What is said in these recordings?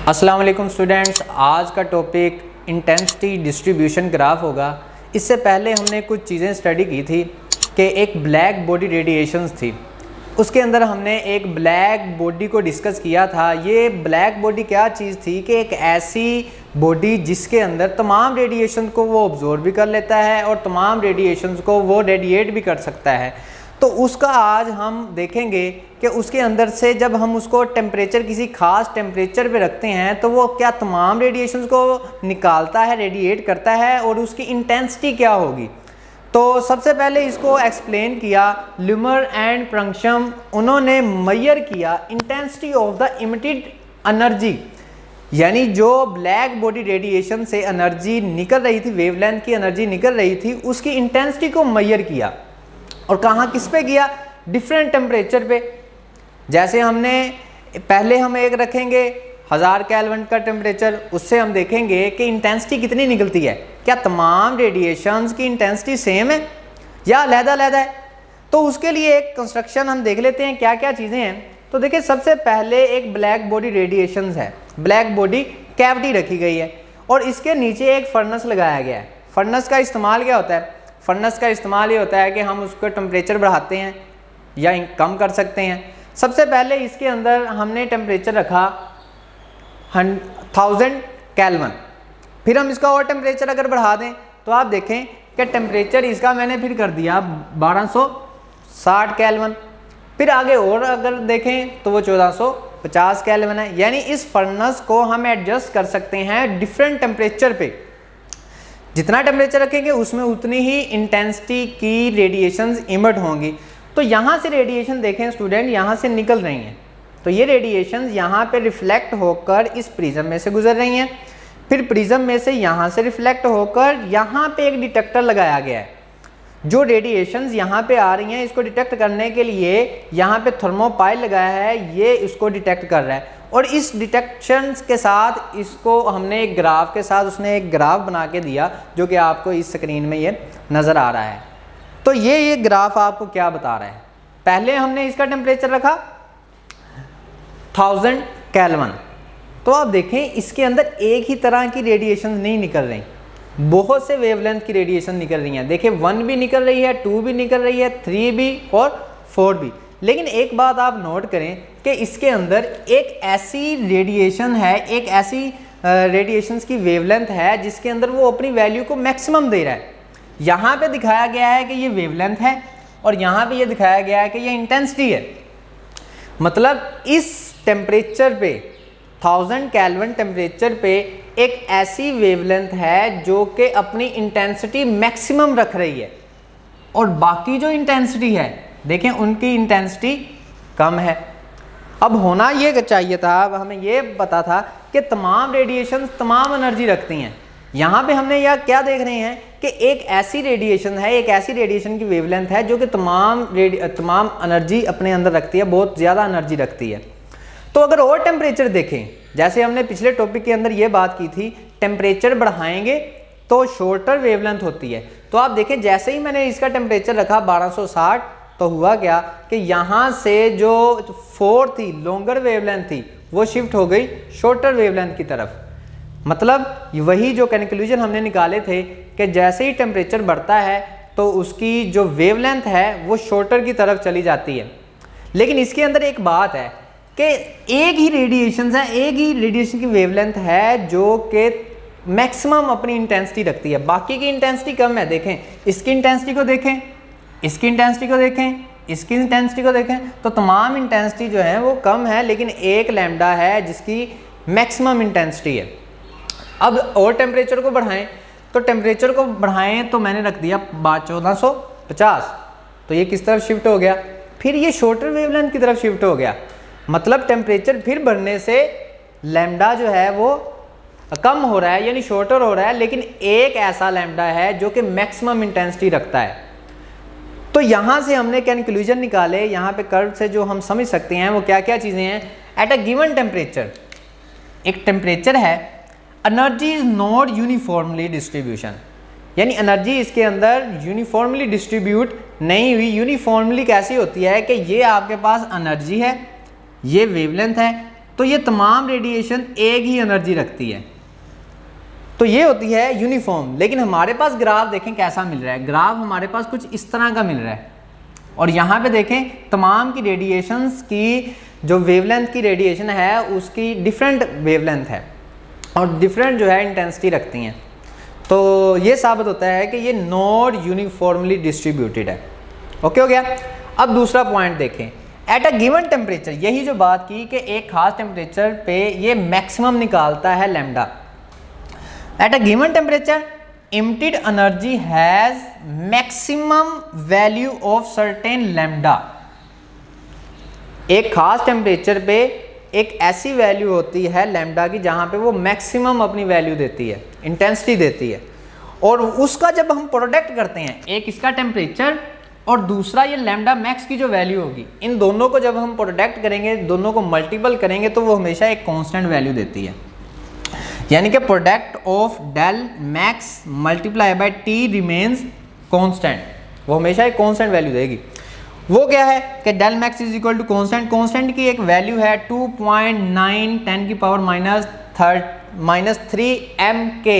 अस्सलाम वालेकुम स्टूडेंट्स, आज का टॉपिक इंटेंसिटी डिस्ट्रीब्यूशन ग्राफ होगा। इससे पहले हमने कुछ चीज़ें स्टडी की थी कि एक ब्लैक बॉडी रेडिएशंस थी, उसके अंदर हमने एक ब्लैक बॉडी को डिस्कस किया था। ये ब्लैक बॉडी क्या चीज़ थी कि एक ऐसी बॉडी जिसके अंदर तमाम रेडिएशन को वो ऑब्जॉर्व भी कर लेता है और तमाम रेडिएशंस को वो रेडिएट भी कर सकता है। तो उसका आज हम देखेंगे कि उसके अंदर से जब हम उसको टेम्परेचर किसी खास टेम्परेचर पे रखते हैं तो वो क्या तमाम रेडिएशंस को निकालता है, रेडिएट करता है और उसकी इंटेंसिटी क्या होगी। तो सबसे पहले इसको एक्सप्लेन किया ल्यूमर एंड प्रंगस्ट्रम। उन्होंने मेजर किया intensity of the emitted energy, यानी जो ब्लैक बॉडी रेडिएशन से एनर्जी निकल रही थी, वेवलेंथ की एनर्जी निकल रही थी, उसकी इंटेंसिटी को मेजर किया। और कहाँ किस पे किया? डिफरेंट टेम्परेचर पे। जैसे हमने पहले हम एक रखेंगे 1000 केल्विन का टेम्परेचर, उससे हम देखेंगे कि इंटेंसिटी कितनी निकलती है। क्या तमाम रेडिएशंस की इंटेंसिटी सेम है या अलग-अलग है? तो उसके लिए एक कंस्ट्रक्शन हम देख लेते हैं क्या क्या चीज़ें हैं। तो देखिए, सबसे पहले एक ब्लैक बॉडी रेडिएशंस है, ब्लैक बॉडी कैविटी रखी गई है और इसके नीचे एक फर्नेस लगाया गया है। फर्नेस का इस्तेमाल क्या होता है? फर्नेस का इस्तेमाल ये होता है कि हम उसको टेम्परेचर बढ़ाते हैं या कम कर सकते हैं। सबसे पहले इसके अंदर हमने टेम्परेचर रखा 1000 केल्विन, फिर हम इसका और टेम्परेचर अगर बढ़ा दें तो आप देखें कि टेम्परेचर इसका मैंने फिर कर दिया 1260 केल्विन, फिर आगे और अगर देखें तो वो 1450 केल्विन है। यानी इस फर्नेस को हम एडजस्ट कर सकते हैं डिफरेंट टेम्परेचर पे। जितना टेम्परेचर रखेंगे उसमें उतनी ही इंटेंसिटी की रेडिएशंस इमिट होंगी। तो यहाँ से रेडिएशन देखें स्टूडेंट, यहाँ से निकल रही हैं, तो ये रेडिएशंस यहाँ पे रिफ्लेक्ट होकर इस प्रिज्म में से गुजर रही हैं, फिर प्रिज्म में से यहाँ से रिफ्लेक्ट होकर यहाँ पे एक डिटेक्टर लगाया गया है। जो रेडिएशंस यहाँ पे आ रही हैं इसको डिटेक्ट करने के लिए यहाँ पे थर्मोपाइल लगाया है, ये इसको डिटेक्ट कर रहा है। और इस डिटेक्शन के साथ इसको हमने एक ग्राफ के साथ उसने एक ग्राफ बना के दिया जो कि आपको इस स्क्रीन में ये नज़र आ रहा है। तो ये ग्राफ आपको क्या बता रहा है? पहले हमने इसका टेम्परेचर रखा 1000 केल्विन, तो आप देखें इसके अंदर एक ही तरह की रेडिएशन नहीं निकल रही, बहुत से वेवलेंथ की रेडिएशन निकल रही हैं। देखिए 1 भी निकल रही है, 2 भी निकल रही है, 3 भी और 4 भी। लेकिन एक बात आप नोट करें कि इसके अंदर एक ऐसी रेडिएशन है, एक ऐसी रेडिएशंस की वेवलेंथ है जिसके अंदर वो अपनी वैल्यू को मैक्सिमम दे रहा है। यहाँ पे दिखाया गया है कि ये वेवलेंथ है और यहाँ पे ये दिखाया गया है कि ये इंटेंसिटी है। मतलब इस टेम्परेचर पे 1000 केल्विन टेम्परेचर पे एक ऐसी वेवलेंथ है जो कि अपनी इंटेंसिटी मैक्सिमम रख रही है और बाकी जो इंटेंसिटी है देखें उनकी इंटेंसिटी कम है। अब होना ये चाहिए था, अब हमें ये पता था कि तमाम रेडिएशन तमाम एनर्जी रखती हैं। यहाँ पे हमने यह क्या देख रहे हैं कि एक ऐसी रेडिएशन है, एक ऐसी रेडिएशन की वेवलेंथ है जो कि तमाम एनर्जी अपने अंदर रखती है, बहुत ज़्यादा एनर्जी रखती है। तो अगर और टेम्परेचर देखें, जैसे हमने पिछले टॉपिक के अंदर ये बात की थी, टेम्परेचर बढ़ाएंगे तो शॉर्टर वेवलेंथ होती है। तो आप देखें जैसे ही मैंने इसका टेम्परेचर रखा 1260, तो हुआ क्या कि यहाँ से जो 4 थी, लॉन्गर वेवलेंथ थी, वो शिफ्ट हो गई शॉर्टर वेवलेंथ की तरफ। मतलब वही जो कंक्लूजन हमने निकाले थे कि जैसे ही टेम्परेचर बढ़ता है तो उसकी जो वेवलेंथ है वो शॉर्टर की तरफ चली जाती है। लेकिन इसके अंदर एक बात है कि एक ही रेडिएशन है, एक ही रेडिएशन की वेवलेंथ है जो कि मैक्सिमम अपनी इंटेंसिटी रखती है, बाकी की इंटेंसिटी कम है। देखें इसकी इंटेंसिटी को देखें, इसकी इंटेंसिटी को देखें, इसकी इंटेंसिटी को देखें, तो तमाम इंटेंसिटी जो है वो कम है, लेकिन एक लैम्डा है जिसकी मैक्सिमम इंटेंसिटी है। अब और टेम्परेचर को बढ़ाएं, तो टेम्परेचर को बढ़ाएं तो मैंने रख दिया 1450, तो ये किस तरफ शिफ्ट हो गया? फिर ये शॉर्टर वेवलेंथ की तरफ शिफ्ट हो गया। मतलब टेम्परेचर फिर बढ़ने से लैम्डा जो है वो कम हो रहा है, यानी शॉर्टर हो रहा है, लेकिन एक ऐसा लैम्डा है जो कि मैक्सिमम इंटेंसिटी रखता है। तो यहाँ से हमने कंक्लूजन निकाले, यहाँ पे कर्व से जो हम समझ सकते हैं वो क्या क्या चीज़ें हैं। एट अ गिवन टेम्परेचर, एक टेम्परेचर है, energy is not uniformly distribution, यानी एनर्जी इसके अंदर यूनिफॉर्मली डिस्ट्रीब्यूट नहीं हुई। यूनिफॉर्मली कैसी होती है कि ये आपके पास एनर्जी है, ये वेवलेंथ है, तो ये तमाम रेडिएशन एक ही एनर्जी रखती है, तो ये होती है यूनिफॉर्म। लेकिन हमारे पास ग्राफ देखें कैसा मिल रहा है, ग्राफ हमारे पास कुछ इस तरह का मिल रहा है, और यहाँ पे देखें तमाम की रेडिएशंस की जो वेवलेंथ की रेडिएशन है उसकी डिफरेंट वेवलेंथ है और डिफरेंट जो है इंटेंसिटी रखती हैं। तो ये साबित होता है कि ये नॉट यूनिफॉर्मली डिस्ट्रीब्यूटेड है। ओके हो गया। अब दूसरा पॉइंट देखें, एट अ गिवन टेम्परेचर, यही जो बात की कि एक खास टेम्परेचर पे ये मैक्सिमम निकालता है lambda. At a given temperature emitted energy has maximum value of certain lambda। एक खास टेम्परेचर पे एक ऐसी वैल्यू होती है लैम्डा की जहां पे वो मैक्सिमम अपनी वैल्यू देती है, इंटेंसिटी देती है, और उसका जब हम प्रोडक्ट करते हैं, एक इसका टेम्परेचर और दूसरा ये लैम्डा मैक्स की जो वैल्यू होगी, इन दोनों को जब हम प्रोडक्ट करेंगे, दोनों को मल्टीपल करेंगे तो वो हमेशा एक कांस्टेंट वैल्यू देती है। यानी कि product of del max multiply by T remains constant, वो हमेशा एक कांस्टेंट वैल्यू देगी। वो क्या है कि del max is equal to constant, constant की एक वैल्यू है 2.9 10 की पावर -3 mK,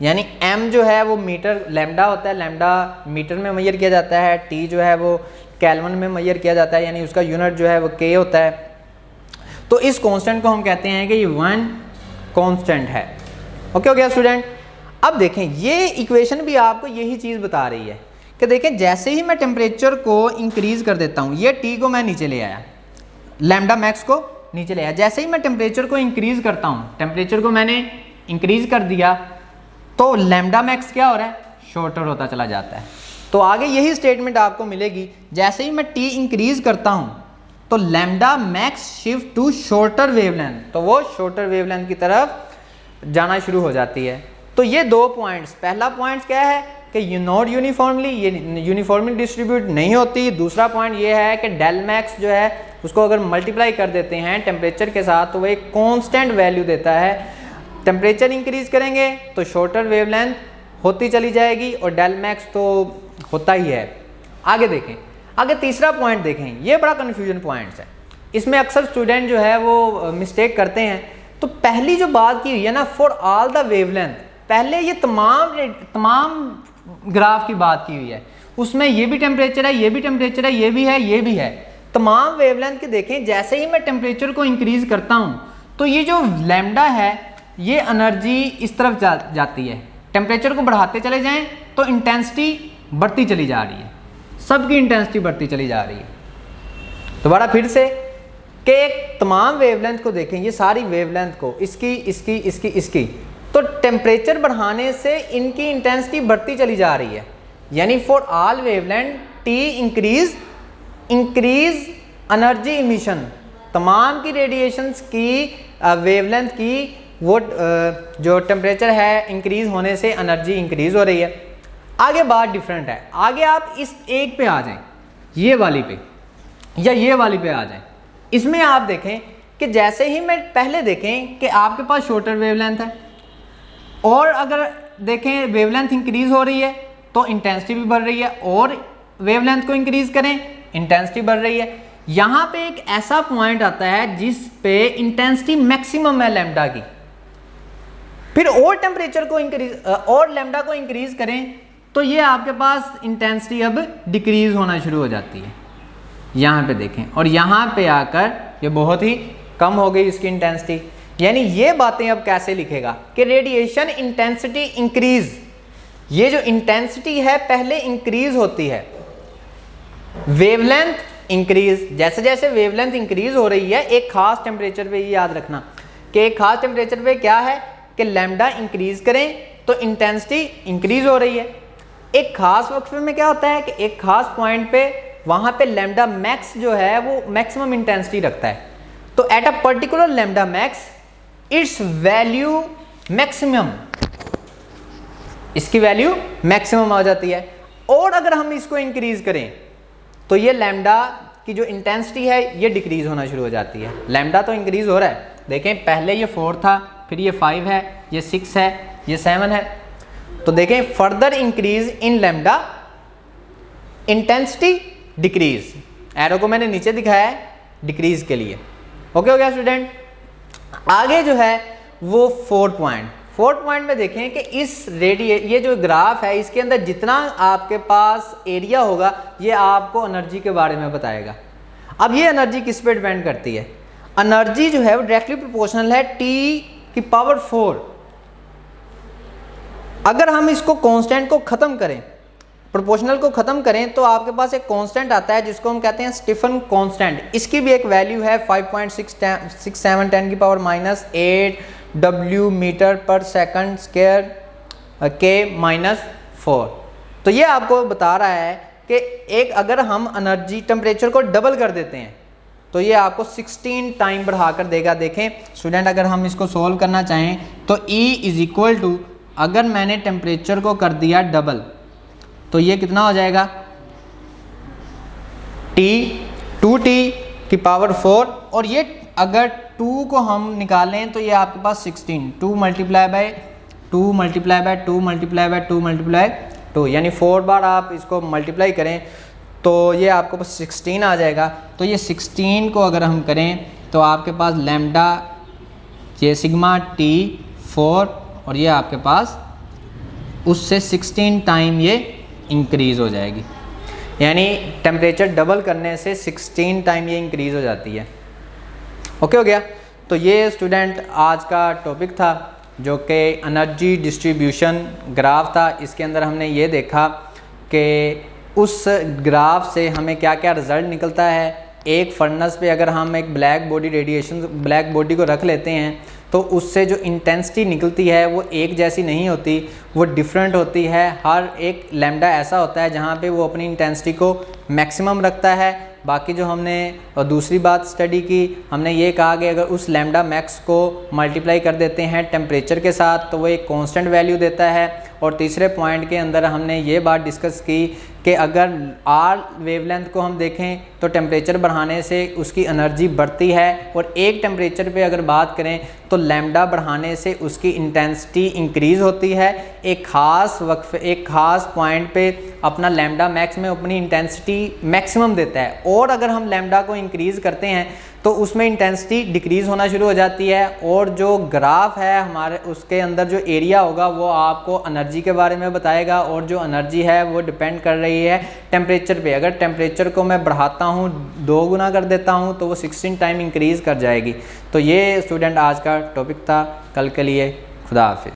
यानी m जो है वो मीटर लैम्डा होता है, लैम्डा मीटर में मेजर किया जाता है, t जो है वो केल्विन में मेजर किया जाता है, यानी उसका यूनिट जो है वो K होता है। तो इस कांस्टेंट को हम कहते हैं कि ये 1 कांस्टेंट है। ओके हो गया स्टूडेंट। अब देखें ये इक्वेशन भी आपको यही चीज़ बता रही है कि देखें जैसे ही मैं टेम्परेचर को इंक्रीज कर देता हूँ, ये टी को मैं नीचे ले आया, लैम्डा मैक्स को नीचे ले आया, जैसे ही मैं टेम्परेचर को इंक्रीज करता हूँ, टेम्परेचर को मैंने इंक्रीज कर दिया तो लैम्डा मैक्स क्या हो रहा है, शॉर्टर होता चला जाता है। तो आगे यही स्टेटमेंट आपको मिलेगी, जैसे ही मैं टी इंक्रीज करता हूँ तो lambda max shift to shorter wavelength, तो वो शॉर्टर वेवलेंथ की तरफ जाना शुरू हो जाती है। तो ये दो पॉइंट्स, पहला पॉइंट क्या है कि नॉट यूनिफॉर्मली, ये यूनिफॉर्मली डिस्ट्रीब्यूट नहीं होती। दूसरा पॉइंट ये है कि डेल मैक्स जो है उसको अगर मल्टीप्लाई कर देते हैं टेम्परेचर के साथ तो वो एक कांस्टेंट वैल्यू देता है। टेम्परेचर इंक्रीज करेंगे तो शॉर्टर वेवलेंथ होती चली जाएगी और डेल मैक्स तो होता ही है। आगे देखें, आगे तीसरा पॉइंट देखें, ये बड़ा कन्फ्यूजन पॉइंट्स है, इसमें अक्सर स्टूडेंट जो है वो मिस्टेक करते हैं। तो पहली जो बात की हुई है ना, फॉर ऑल द वेवलेंथ, पहले ये तमाम ग्राफ की बात की हुई है, उसमें ये भी टेम्परेचर है, ये भी टेम्परेचर है, ये भी है, ये भी है, तमाम वेवलेंथ के देखें। जैसे ही मैं टेम्परेचर को इंक्रीज करता हूँ तो ये जो लैम्डा है ये एनर्जी इस तरफ जाती है, टेम्परेचर को बढ़ाते चले जाएं तो इंटेंसिटी बढ़ती चली जा रही है, सबकी इंटेंसिटी बढ़ती चली जा रही है। दोबारा फिर से कि एक तमाम वेवलेंथ को देखें, ये सारी वेवलेंथ को, इसकी इसकी इसकी इसकी, तो टेम्परेचर बढ़ाने से इनकी इंटेंसिटी बढ़ती चली जा रही है। यानी for all wavelength T increase energy emission, तमाम की रेडिएशंस की वेवलेंथ की वो जो टेम्परेचर है इंक्रीज होने से एनर्जी इंक्रीज हो रही है। आगे बात डिफरेंट है, आगे आप इस एक पे आ जाएं, ये वाली पे या ये वाली पे आ जाएं। इसमें आप देखें कि जैसे ही मैं पहले देखें कि आपके पास शॉर्टर वेवलेंथ है और अगर देखें वेवलेंथ इंक्रीज हो रही है तो इंटेंसिटी भी बढ़ रही है, और वेवलेंथ को इंक्रीज करें इंटेंसिटी बढ़ रही है। यहाँ पे एक ऐसा पॉइंट आता है जिस पे इंटेंसिटी मैक्सिमम है लैम्डा की, फिर और टेम्परेचर को इंक्रीज और लैम्डा को इंक्रीज करें तो ये आपके पास इंटेंसिटी अब डिक्रीज होना शुरू हो जाती है। यहाँ पे देखें, और यहाँ पे आकर ये बहुत ही कम हो गई इसकी इंटेंसिटी। यानी ये बातें अब कैसे लिखेगा कि रेडिएशन इंटेंसिटी इंक्रीज, ये जो इंटेंसिटी है पहले इंक्रीज होती है, वेवलेंथ इंक्रीज, जैसे जैसे वेवलेंथ इंक्रीज हो रही है एक खास टेम्परेचर पे, ये याद रखना कि एक खास टेम्परेचर पे क्या है कि लैम्डा इंक्रीज करें तो इंटेंसिटी इंक्रीज हो रही है। एक खास वक्त में क्या होता है कि एक खास पॉइंट पे वहां पे लैम्डा मैक्स जो है वो मैक्सिमम इंटेंसिटी रखता है। तो at a particular lambda max it's value maximum, इसकी वैल्यू मैक्सिमम आ जाती है। और अगर हम इसको इंक्रीज करें तो ये लैम्डा की जो इंटेंसिटी है ये डिक्रीज होना शुरू हो जाती है। लैम्डा तो इंक्रीज हो रहा है, देखें पहले ये 4 था, फिर ये 5 है, ये 6 है, ये 7 है। तो देखें further increase in lambda, intensity decrease, arrow को मैंने नीचे दिखाया है डिक्रीज के लिए। ओके हो गया स्टूडेंट। आगे जो है वो फोर्थ पॉइंट में देखें कि इस ये जो ग्राफ है इसके अंदर जितना आपके पास एरिया होगा ये आपको एनर्जी के बारे में बताएगा। अब ये एनर्जी किस पे डिपेंड करती है? एनर्जी जो है वो डायरेक्टली प्रोपोर्शनल है T⁴। अगर हम इसको कांस्टेंट को ख़त्म करें, प्रोपोर्शनल को ख़त्म करें, तो आपके पास एक कांस्टेंट आता है जिसको हम कहते हैं स्टीफन कांस्टेंट। इसकी भी एक वैल्यू है 5.67 10⁻⁸ W मीटर पर सेकंड स्क्वायर K-4। तो ये आपको बता रहा है कि एक अगर हम एनर्जी टेम्परेचर को डबल कर देते हैं तो ये आपको 16 टाइम बढ़ाकर देगा। देखें स्टूडेंट, अगर हम इसको सोल्व करना चाहें तो E = अगर मैंने टेम्परेचर को कर दिया डबल तो ये कितना हो जाएगा? 2T⁴। और ये अगर 2 को हम निकालें तो ये आपके पास 16, 2 × 2 यानी 4 बार आप इसको मल्टीप्लाई करें तो ये आपको पास 16 आ जाएगा। तो ये 16 को अगर हम करें तो आपके पास लैम्डा ये सिग्मा T⁴ और ये आपके पास उससे 16 टाइम ये इंक्रीज़ हो जाएगी, यानी टेम्परेचर डबल करने से 16 टाइम ये इंक्रीज़ हो जाती है। ओके हो गया। तो ये स्टूडेंट आज का टॉपिक था जो कि एनर्जी डिस्ट्रीब्यूशन ग्राफ था। इसके अंदर हमने ये देखा कि उस ग्राफ से हमें क्या क्या रिज़ल्ट निकलता है। एक फर्नेस पे अगर हम एक ब्लैक बॉडी को रख लेते हैं तो उससे जो इंटेंसिटी निकलती है वो एक जैसी नहीं होती, वो डिफरेंट होती है। हर एक लैम्डा ऐसा होता है जहाँ पे वो अपनी इंटेंसिटी को मैक्सिमम रखता है। बाकी जो हमने और दूसरी बात स्टडी की, हमने ये कहा कि अगर उस लैम्डा मैक्स को मल्टीप्लाई कर देते हैं टेम्परेचर के साथ तो वो एक कांस्टेंट वैल्यू देता है। और तीसरे पॉइंट के अंदर हमने ये बात डिस्कस की कि अगर आर वेवलेंथ को हम देखें तो टेम्परेचर बढ़ाने से उसकी एनर्जी बढ़ती है, और एक टेम्परेचर पे अगर बात करें तो लैम्डा बढ़ाने से उसकी इंटेंसिटी इंक्रीज़ होती है। एक ख़ास पॉइंट पे अपना लैम्डा मैक्स में अपनी इंटेंसिटी मैक्सिमम देता है, और अगर हम लैम्डा को इंक्रीज़ करते हैं तो उसमें इंटेंसिटी डिक्रीज़ होना शुरू हो जाती है। और जो ग्राफ है हमारे उसके अंदर जो एरिया होगा वो आपको एनर्जी के बारे में बताएगा, और जो एनर्जी है वो डिपेंड कर रही है टेम्परेचर पे। अगर टेम्परेचर को मैं बढ़ाता हूँ 2 गुना कर देता हूँ तो वो 16 टाइम इंक्रीज़ कर जाएगी। तो ये स्टूडेंट आज का टॉपिक था। कल के लिए खुदा हाफिज़।